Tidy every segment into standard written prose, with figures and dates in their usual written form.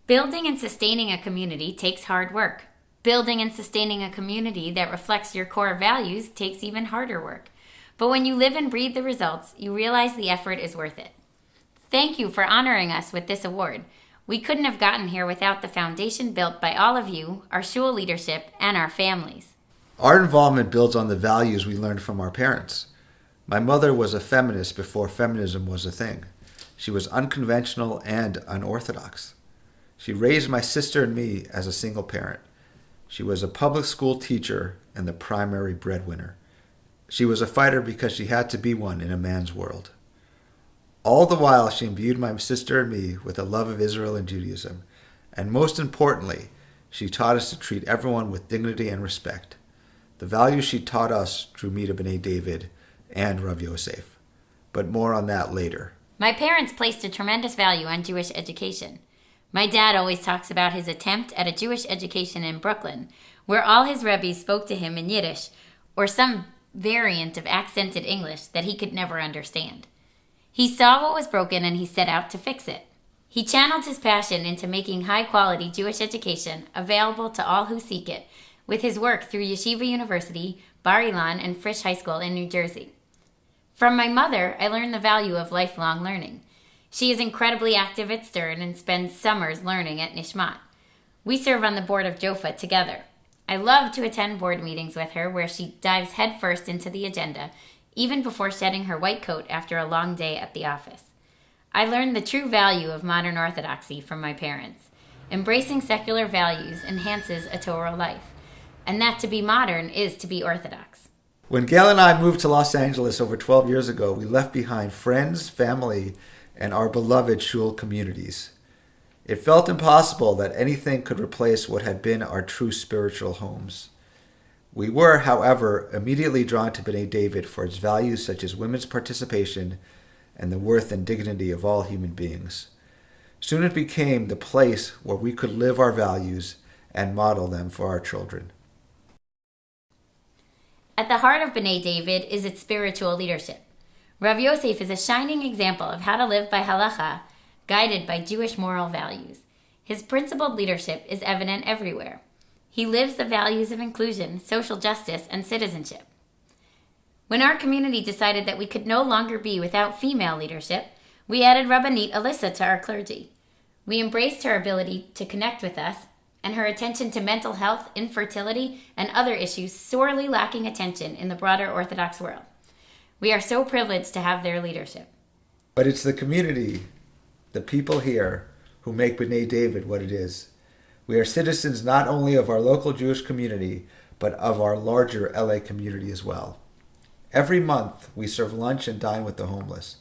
Building and sustaining a community takes hard work. Building and sustaining a community that reflects your core values takes even harder work. But when you live and breathe the results, you realize the effort is worth it. Thank you for honoring us with this award. We couldn't have gotten here without the foundation built by all of you, our shul leadership, and our families. Our involvement builds on the values we learned from our parents. My mother was a feminist before feminism was a thing. She was unconventional and unorthodox. She raised my sister and me as a single parent. She was a public school teacher and the primary breadwinner. She was a fighter because she had to be one in a man's world. All the while, she imbued my sister and me with a love of Israel and Judaism, and most importantly, she taught us to treat everyone with dignity and respect. The values she taught us drew me to B'nai David and Rav Yosef, but more on that later. My parents placed a tremendous value on Jewish education. My dad always talks about his attempt at a Jewish education in Brooklyn, where all his rebbes spoke to him in Yiddish, or some variant of accented English that he could never understand. He saw what was broken and he set out to fix it. He channeled his passion into making high-quality Jewish education available to all who seek it with his work through Yeshiva University, Bar Ilan, and Frisch High School in New Jersey. From my mother, I learned the value of lifelong learning. She is incredibly active at Stern and spends summers learning at Nishmat. We serve on the board of JOFA together. I love to attend board meetings with her where she dives headfirst into the agenda, even before shedding her white coat after a long day at the office. I learned the true value of modern orthodoxy from my parents. Embracing secular values enhances a Torah life, and that to be modern is to be orthodox. When Gail and I moved to Los Angeles over 12 years ago, we left behind friends, family, and our beloved shul communities. It felt impossible that anything could replace what had been our true spiritual homes. We were, however, immediately drawn to B'nai David for its values such as women's participation and the worth and dignity of all human beings. Soon it became the place where we could live our values and model them for our children. At the heart of B'nai David is its spiritual leadership. Rav Yosef is a shining example of how to live by halacha, guided by Jewish moral values. His principled leadership is evident everywhere. He lives the values of inclusion, social justice, and citizenship. When our community decided that we could no longer be without female leadership, we added Rabbanit Alyssa to our clergy. We embraced her ability to connect with us and her attention to mental health, infertility, and other issues sorely lacking attention in the broader Orthodox world. We are so privileged to have their leadership. But it's the community, the people here, who make B'nai David what it is. We are citizens not only of our local Jewish community, but of our larger LA community as well. Every month, we serve lunch and dine with the homeless.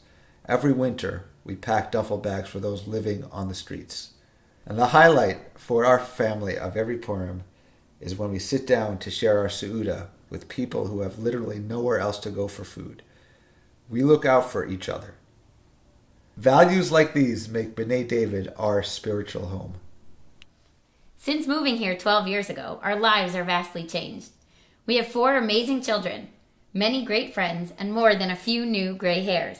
Every winter, we pack duffel bags for those living on the streets. And the highlight for our family of every Purim is when we sit down to share our Seudah with people who have literally nowhere else to go for food. We look out for each other. Values like these make B'nai David our spiritual home. Since moving here 12 years ago, our lives are vastly changed. We have 4 amazing children, many great friends, and more than a few new gray hairs.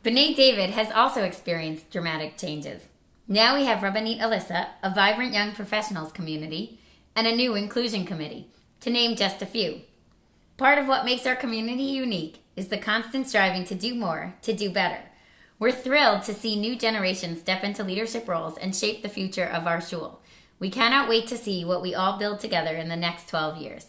B'nai David has also experienced dramatic changes. Now we have Rabbanit Alyssa, a vibrant young professionals community, and a new inclusion committee, to name just a few. Part of what makes our community unique is the constant striving to do more, to do better. We're thrilled to see new generations step into leadership roles and shape the future of our shul. We cannot wait to see what we all build together in the next 12 years.